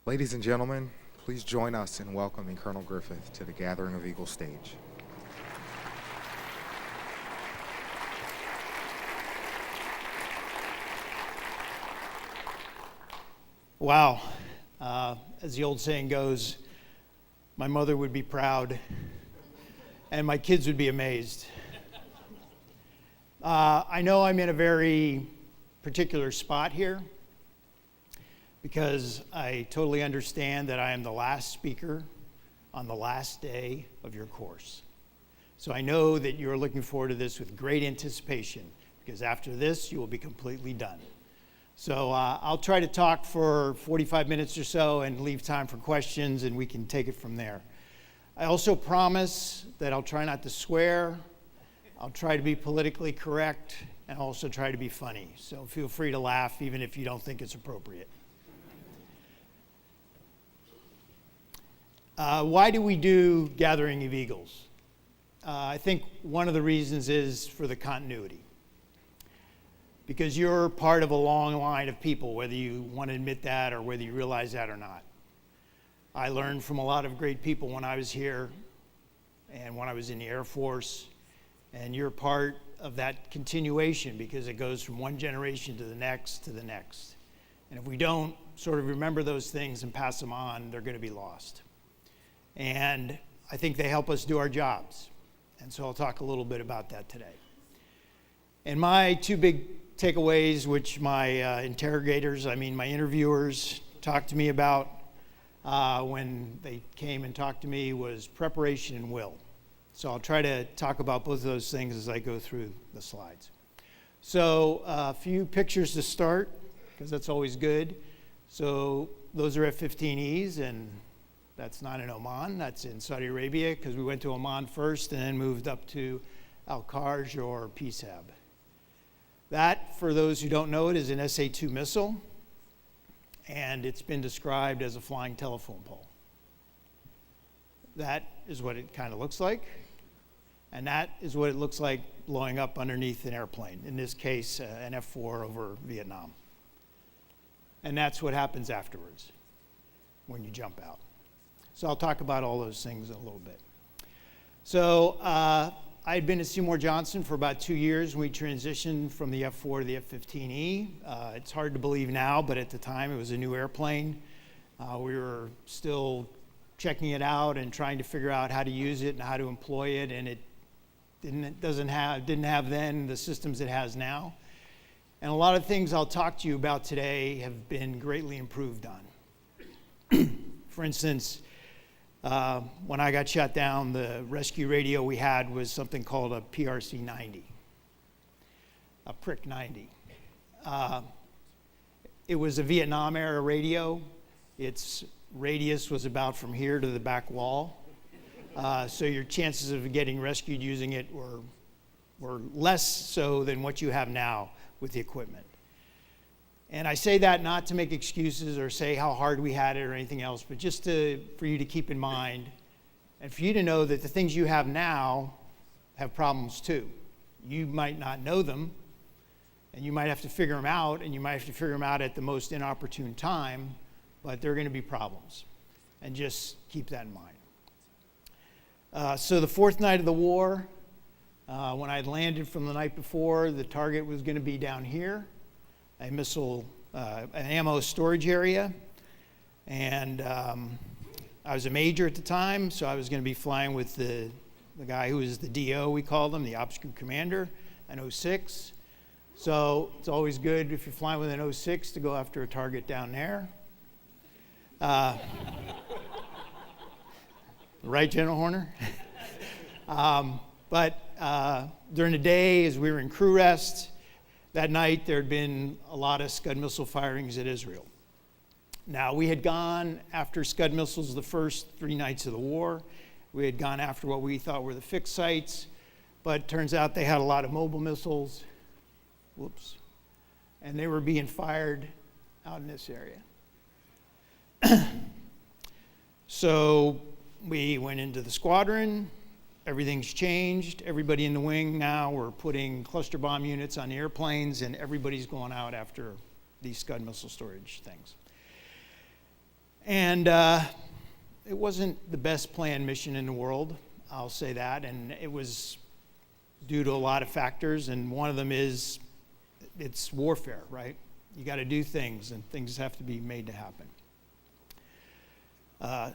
Ladies and gentlemen, please join us in welcoming Colonel Griffith to the Gathering of Eagles stage. Wow. As the old saying goes, my mother would be proud and my kids would be amazed. I know I'm in a very particular spot here because I totally understand that I am the last speaker on the last day of your course. So I know that you're looking forward to this with great anticipation because after this, you will be completely done. So I'll try to talk for 45 minutes or so and leave time for questions, and we can take it from there. I also promise that I'll try not to swear. I'll try to be politically correct and also try to be funny. So feel free to laugh even if you don't think it's appropriate. Why do we do Gathering of Eagles? I think one of the reasons is for the continuity. Because you're part of a long line of people, whether you want to admit that or whether you realize that or not. I learned from a lot of great people when I was here and when I was in the Air Force, and you're part of that continuation because it goes from one generation to the next to the next. And if we don't sort of remember those things and pass them on, they're going to be lost. And I think they help us do our jobs. And so I'll talk a little bit about that today. And my two big takeaways, which my my interviewers talked to me about when they came and talked to me, was preparation and will. So I'll try to talk about both of those things as I go through the slides. So a few pictures to start, because that's always good. So those are F-15Es, and that's not in Oman, that's in Saudi Arabia, because we went to Oman first and then moved up to Al-Kharj or PSAB. That, for those who don't know it, is an SA-2 missile, and it's been described as a flying telephone pole. That is what it kind of looks like, and that is what it looks like blowing up underneath an airplane, in this case, an F-4 over Vietnam. And that's what happens afterwards when you jump out. So I'll talk about all those things in a little bit. So I'd been at Seymour Johnson for about 2 years. We transitioned from the F-4 to the F-15E. It's hard to believe now, but at the time it was a new airplane. We were still checking it out and trying to figure out how to use it and how to employ it, and it didn't have then the systems it has now. And a lot of things I'll talk to you about today have been greatly improved on. For instance, when I got shot down, the rescue radio we had was something called a PRC-90, a Prick 90. It was a Vietnam-era radio. Its radius was about from here to the back wall. So your chances of getting rescued using it were less so than what you have now with the equipment. And I say that not to make excuses or say how hard we had it or anything else, but just for you to keep in mind and for you to know that the things you have now have problems too. You might not know them, and you might have to figure them out, and you might have to figure them out at the most inopportune time, but there are going to be problems. And just keep that in mind. So the fourth night of the war, when I had landed from the night before, the target was going to be down here. A missile, an ammo storage area, and I was a major at the time, so I was going to be flying with the guy who was the DO, we called him, the Ops Group Commander, an 06. So it's always good if you're flying with an 06 to go after a target down there. Right, General Horner? But during the day, as we were in crew rest, that night, there had been a lot of Scud missile firings at Israel. Now, we had gone after Scud missiles the first 3 nights of the war. We had gone after what we thought were the fixed sites, but it turns out they had a lot of mobile missiles. Whoops. And they were being fired out in this area. So we went into the squadron. Everything's changed. Everybody in the wing now, we're putting cluster bomb units on the airplanes, and everybody's going out after these Scud missile storage things. And it wasn't the best planned mission in the world, I'll say that, and it was due to a lot of factors, and one of them is it's warfare, right? You got to do things, and things have to be made to happen. I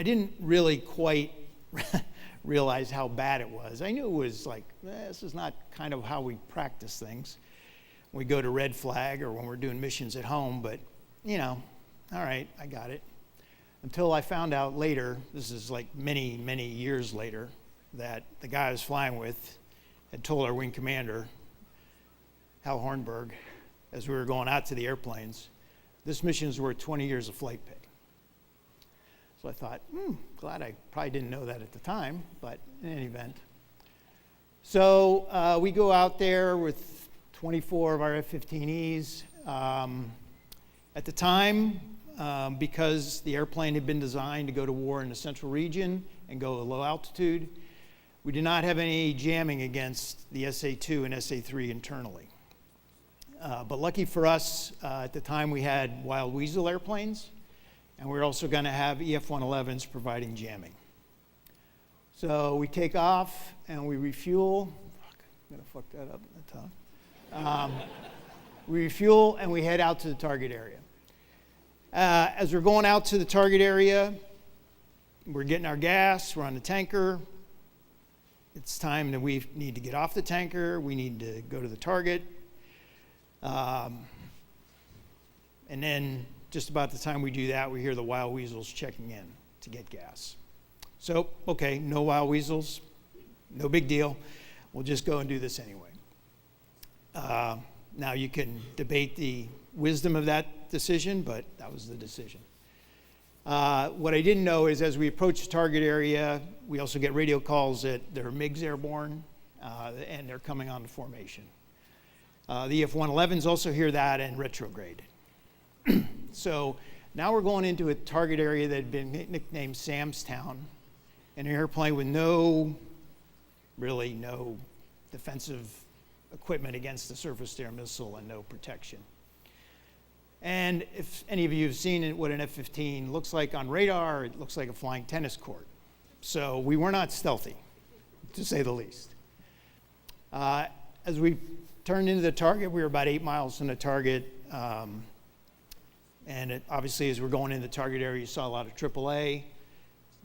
didn't really quite realize how bad it was. I knew it was like, this is not kind of how we practice things. We go to red flag or when we're doing missions at home, but, you know, all right, I got it. Until I found out later, this is like many, many years later, that the guy I was flying with had told our wing commander, Hal Hornberg, as we were going out to the airplanes, this mission's worth 20 years of flight pay. So I thought, glad I probably didn't know that at the time, but in any event. So we go out there with 24 of our F-15Es. At the time, because the airplane had been designed to go to war in the central region and go at low altitude, we did not have any jamming against the SA-2 and SA-3 internally. But lucky for us, at the time we had Wild Weasel airplanes, and we were also going to have EF-111s providing jamming. So we take off and we refuel. I'm going to fuck that up at the top. We refuel and we head out to the target area. As we're going out to the target area, we're getting our gas, we're on the tanker. It's time that we need to get off the tanker, we need to go to the target. And then just about the time we do that, we hear the Wild Weasels checking in to get gas. So, okay, no Wild Weasels, no big deal. We'll just go and do this anyway. Now you can debate the wisdom of that decision, but that was the decision. What I didn't know is as we approach the target area, we also get radio calls that there are MiGs airborne, and they're coming onto formation. The EF-111s also hear that and retrograde. So now we're going into a target area that had been nicknamed Sam's Town, an airplane with no defensive equipment against the surface-to-air missile and no protection. And if any of you have seen what an F-15 looks like on radar, it looks like a flying tennis court. So we were not stealthy, to say the least. As we turned into the target, we were about 8 miles from the target. And obviously, as we're going into the target area, you saw a lot of AAA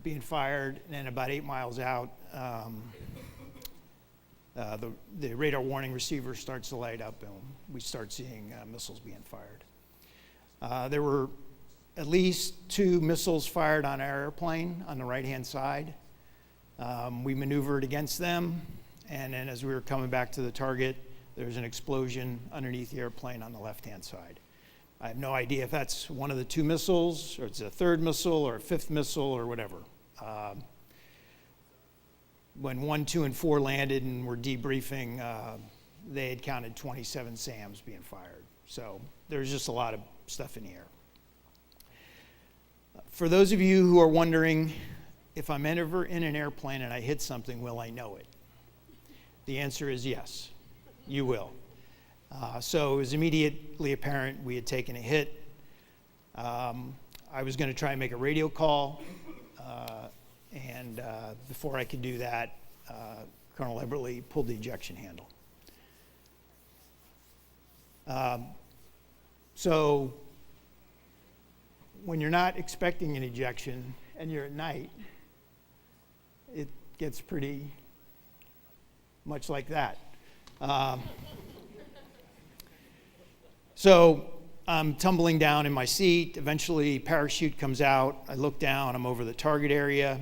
being fired. And then about 8 miles out, the radar warning receiver starts to light up, and we start seeing missiles being fired. There were at least 2 missiles fired on our airplane on the right-hand side. We maneuvered against them, and then as we were coming back to the target, there was an explosion underneath the airplane on the left-hand side. I have no idea if that's one of the 2 missiles, or it's a 3rd missile, or a 5th missile, or whatever. When 1, 2, and 4 landed and were debriefing, they had counted 27 SAMs being fired. So there's just a lot of stuff in the air. For those of you who are wondering, if I'm ever in an airplane and I hit something, will I know it? The answer is yes, you will. So it was immediately apparent we had taken a hit. I was going to try and make a radio call, and before I could do that, Colonel Eberly pulled the ejection handle. So when you're not expecting an ejection and you're at night, it gets pretty much like that. So I'm tumbling down in my seat. Eventually, parachute comes out. I look down. I'm over the target area.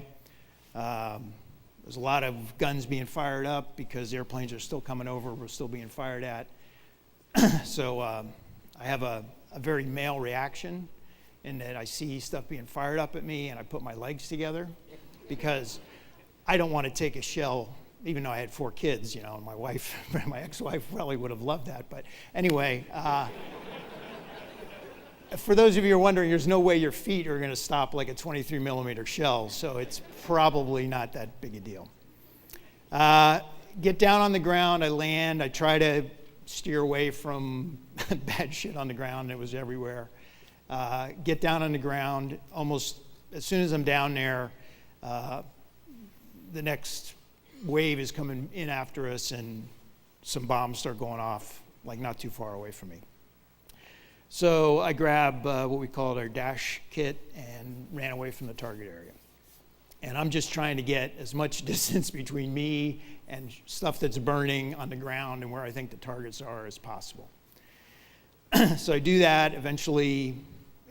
There's a lot of guns being fired up because the airplanes are still coming over. We're still being fired at. So I have a very male reaction in that I see stuff being fired up at me, and I put my legs together because I don't want to take a shell, even though I had 4 kids, and my wife, my ex-wife probably would have loved that. But anyway, for those of you who are wondering, there's no way your feet are going to stop like a 23 millimeter shell, so it's probably not that big a deal. Get down on the ground, I land, I try to steer away from bad shit on the ground, it was everywhere. get down on the ground. Almost as soon as I'm down there, the next wave is coming in after us, and some bombs start going off, like not too far away from me. So I grabbed what we called our dash kit and ran away from the target area. And I'm just trying to get as much distance between me and stuff that's burning on the ground and where I think the targets are as possible. So I do that. Eventually,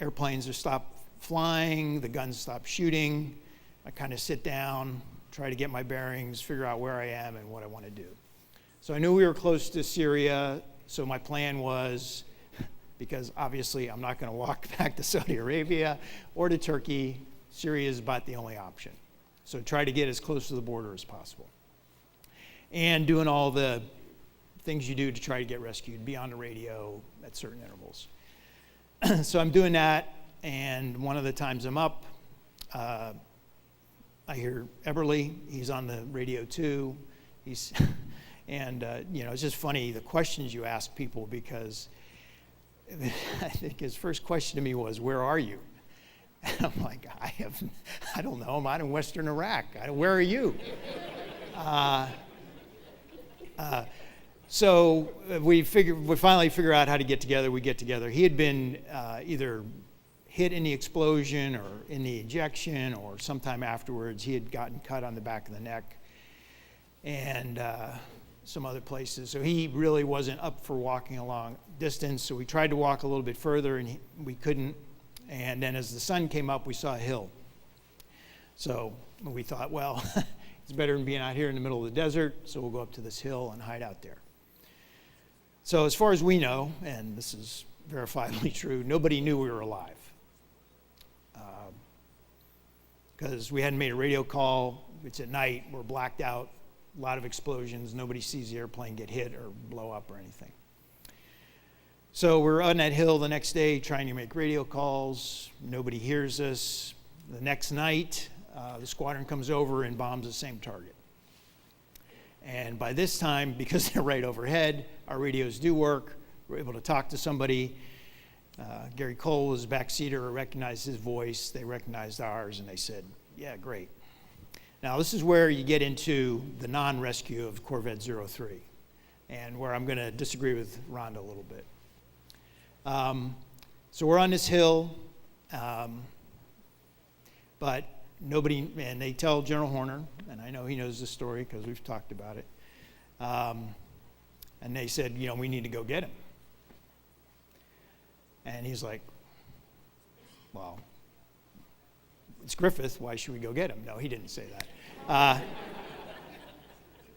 airplanes are stopped flying, the guns stop shooting. I kind of sit down, try to get my bearings, figure out where I am and what I want to do. So I knew we were close to Syria, so my plan was, because obviously I'm not going to walk back to Saudi Arabia or to Turkey, Syria is about the only option. So try to get as close to the border as possible. And doing all the things you do to try to get rescued, be on the radio at certain intervals. So I'm doing that, and one of the times I'm up, I hear Eberly. He's on the radio too. And it's just funny the questions you ask people, because I think his first question to me was, "Where are you?" And I'm like, I don't know. I'm out in Western Iraq. Where are you? So we finally figure out how to get together. We get together. He had been either hit in the explosion or in the ejection, or sometime afterwards he had gotten cut on the back of the neck and some other places. So he really wasn't up for walking a long distance. So we tried to walk a little bit further, and we couldn't. And then as the sun came up, we saw a hill. So we thought, well, it's better than being out here in the middle of the desert, so we'll go up to this hill and hide out there. So as far as we know, and this is verifiably true, nobody knew we were alive. Because we hadn't made a radio call. It's at night, we're blacked out, a lot of explosions, nobody sees the airplane get hit or blow up or anything. So we're on that hill the next day trying to make radio calls. Nobody hears us. The next night, the squadron comes over and bombs the same target. And by this time, because they're right overhead, our radios do work. We're able to talk to somebody. Gary Cole was a backseater, recognized his voice. They recognized ours, and they said, "Yeah, great." Now, this is where you get into the non-rescue of Corvette 03, and where I'm going to disagree with Rhonda a little bit. So we're on this hill, but nobody, and they tell General Horner, and I know he knows this story because we've talked about it, and they said, we need to go get him. And he's like, well, it's Griffith, why should we go get him? No, he didn't say that.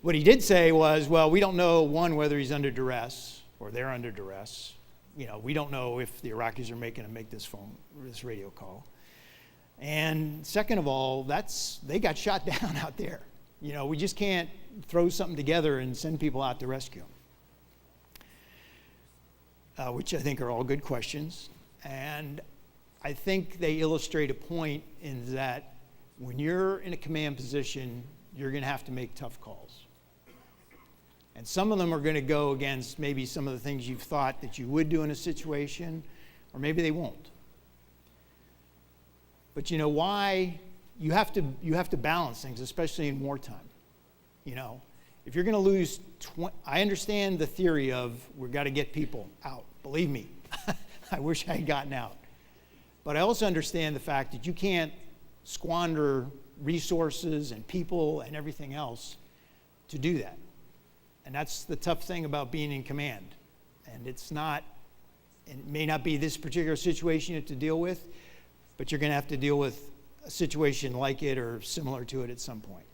What he did say was, well, we don't know, one, whether he's under duress or they're under duress. We don't know if the Iraqis are making him make this radio call. And second of all, they got shot down out there. We just can't throw something together and send people out to rescue them. Which I think are all good questions. And I think they illustrate a point in that when you're in a command position, you're going to have to make tough calls. And some of them are going to go against maybe some of the things you've thought that you would do in a situation, or maybe they won't. But why? You have to balance things, especially in wartime. If you're going to lose, I understand the theory of we've got to get people out. Believe me, I wish I had gotten out. But I also understand the fact that you can't squander resources and people and everything else to do that. And that's the tough thing about being in command. And it may not be this particular situation you have to deal with, but you're going to have to deal with a situation like it or similar to it at some point.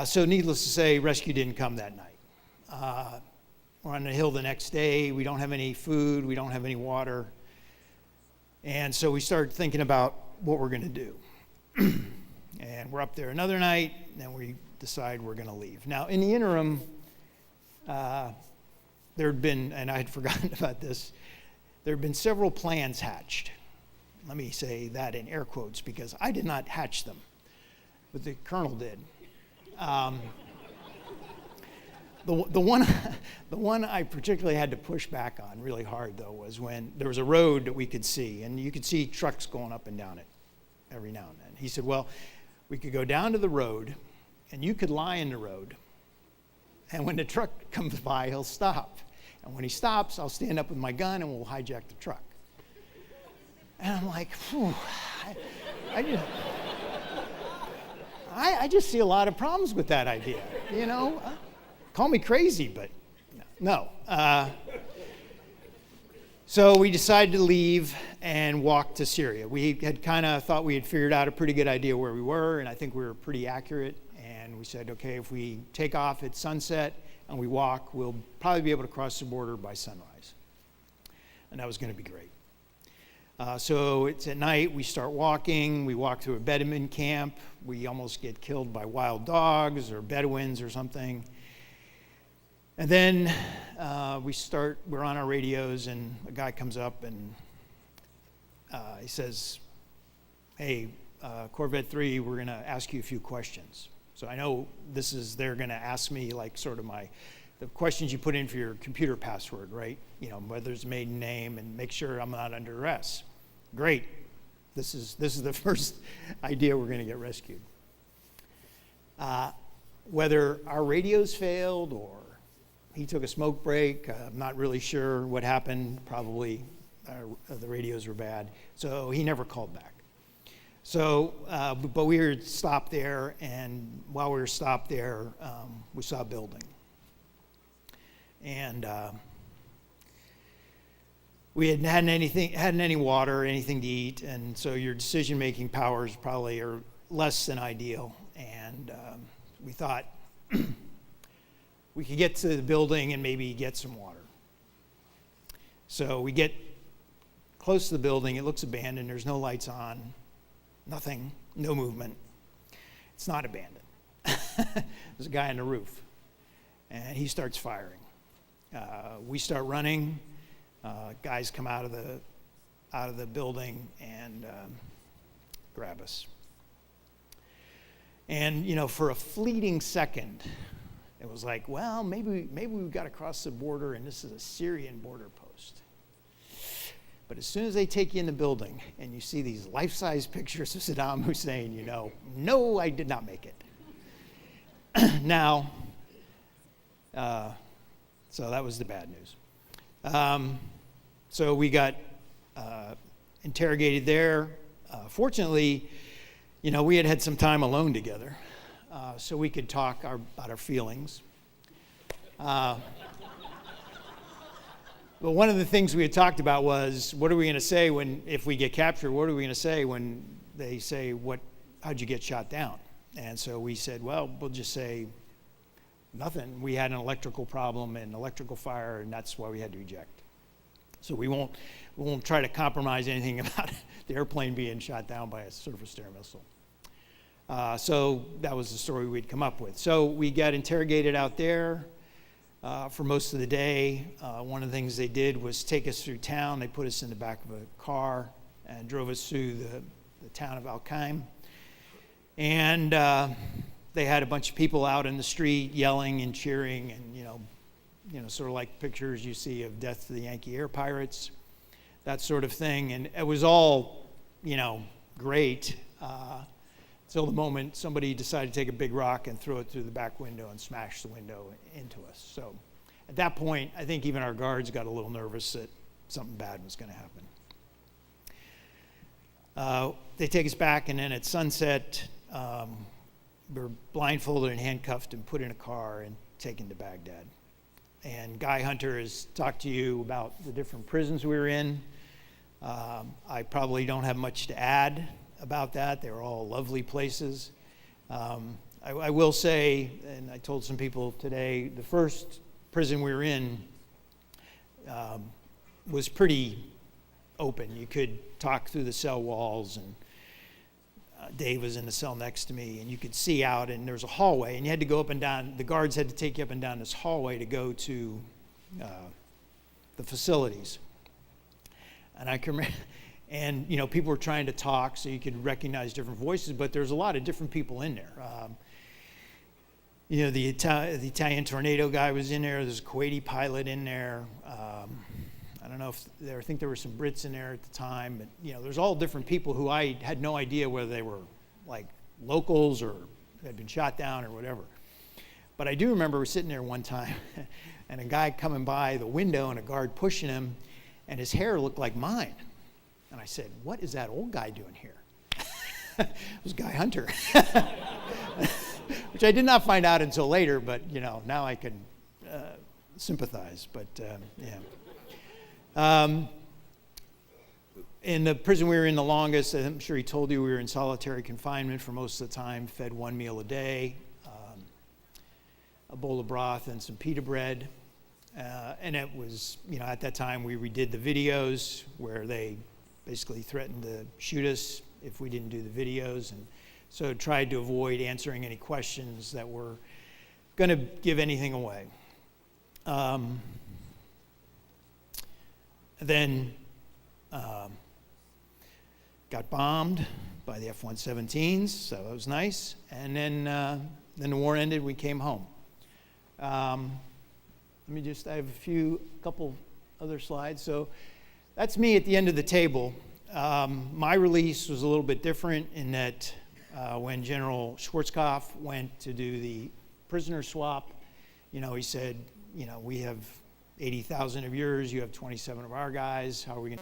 So needless to say, rescue didn't come that night. We're on the hill the next day. We don't have any food. We don't have any water. And so we start thinking about what we're going to do. And we're up there another night, and then we decide we're going to leave. Now, in the interim, there had been, and I had forgotten about this, there had been several plans hatched. Let me say that in air quotes, because I did not hatch them, but the colonel did. The one I particularly had to push back on really hard, though, was when there was a road that we could see, and you could see trucks going up and down it every now and then. He said, well, we could go down to the road, and you could lie in the road, and when the truck comes by, he'll stop. And when he stops, I'll stand up with my gun, and we'll hijack the truck. And I'm like, phew, I just see a lot of problems with that idea, you know? Call me crazy, but no. So we decided to leave and walk to Syria. We had kind of thought we had figured out a pretty good idea where we were, and I think we were pretty accurate. And we said, okay, if we take off at sunset and we walk, we'll probably be able to cross the border by sunrise. And that was going to be great. So it's at night, we start walking, we walk through a Bedouin camp, we almost get killed by wild dogs or Bedouins or something. And then we're on our radios, and a guy comes up and he says, hey, Corvette 3, we're going to ask you a few questions. So I know they're going to ask me like sort of the questions you put in for your computer password, right? You know, whether it's maiden name and make sure I'm not under arrest. Great. This is the first idea we're going to get rescued. Whether our radios failed or he took a smoke break, I'm not really sure what happened. Probably the radios were bad. So he never called back. So, but we were stopped there, and while we were stopped there, we saw a building. And we hadn't any water or anything to eat, and so your decision-making powers probably are less than ideal. And we thought we could get to the building and maybe get some water. So we get close to the building. It looks abandoned. There's no lights on, nothing, no movement. It's not abandoned. There's a guy on the roof, and he starts firing. We start running. Guys come out of the building and grab us. And you know, for a fleeting second, it was like, well, maybe we've got to cross the border, and this is a Syrian border post. But as soon as they take you in the building and you see these life-size pictures of Saddam Hussein, you know, no, I did not make it. Now, so that was the bad news. So we got interrogated there. Fortunately, you know, we had some time alone together, so we could talk about our feelings. But one of the things we had talked about was, what are we going to say if we get captured? What are we going to say when they say, how'd you get shot down? And so we said, well, we'll just say nothing. We had an electrical problem and electrical fire, and that's why we had to eject. So we won't try to compromise anything about the airplane being shot down by a surface-to-air missile. So that was the story we'd come up with. So we got interrogated out there for most of the day. One of the things they did was take us through town. They put us in the back of a car and drove us through the town of Al-Qaim. And they had a bunch of people out in the street yelling and cheering, and you know, sort of like pictures you see of Death to the Yankee Air Pirates, that sort of thing. And it was all, you know, great until the moment somebody decided to take a big rock and throw it through the back window and smash the window into us. So at that point, I think even our guards got a little nervous that something bad was going to happen. They take us back, and then at sunset, we're blindfolded and handcuffed and put in a car and taken to Baghdad. And Guy Hunter has talked to you about the different prisons we were in. I probably don't have much to add about that. They were all lovely places. I will say, and I told some people today, the first prison we were in was pretty open. You could talk through the cell walls, and Dave was in the cell next to me, and you could see out, and there was a hallway, and you had to go up and down. The guards had to take you up and down this hallway to go to the facilities. And I can remember, and you know, people were trying to talk so you could recognize different voices, but there's a lot of different people in there. You know, the Italian tornado guy was in there. There's a Kuwaiti pilot in there. I don't know if I think there were some Brits in there at the time, but you know, there's all different people who I had no idea whether they were like locals or had been shot down or whatever. But I do remember sitting there one time and a guy coming by the window and a guard pushing him, and his hair looked like mine. And I said, "What is that old guy doing here?" It was Guy Hunter. Which I did not find out until later, but you know, now I can sympathize. But yeah. In the prison we were in the longest, I'm sure he told you we were in solitary confinement for most of the time, fed one meal a day, a bowl of broth and some pita bread. And it was, you know, at that time we redid the videos where they basically threatened to shoot us if we didn't do the videos. And so tried to avoid answering any questions that were going to give anything away. Then got bombed by the F-117s, so that was nice. And then the war ended, we came home. Let me just, I have a couple other slides. So that's me at the end of the table. My release was a little bit different in that when General Schwarzkopf went to do the prisoner swap, you know, he said, you know, we have 80,000 of yours, you have 27 of our guys, how are we going to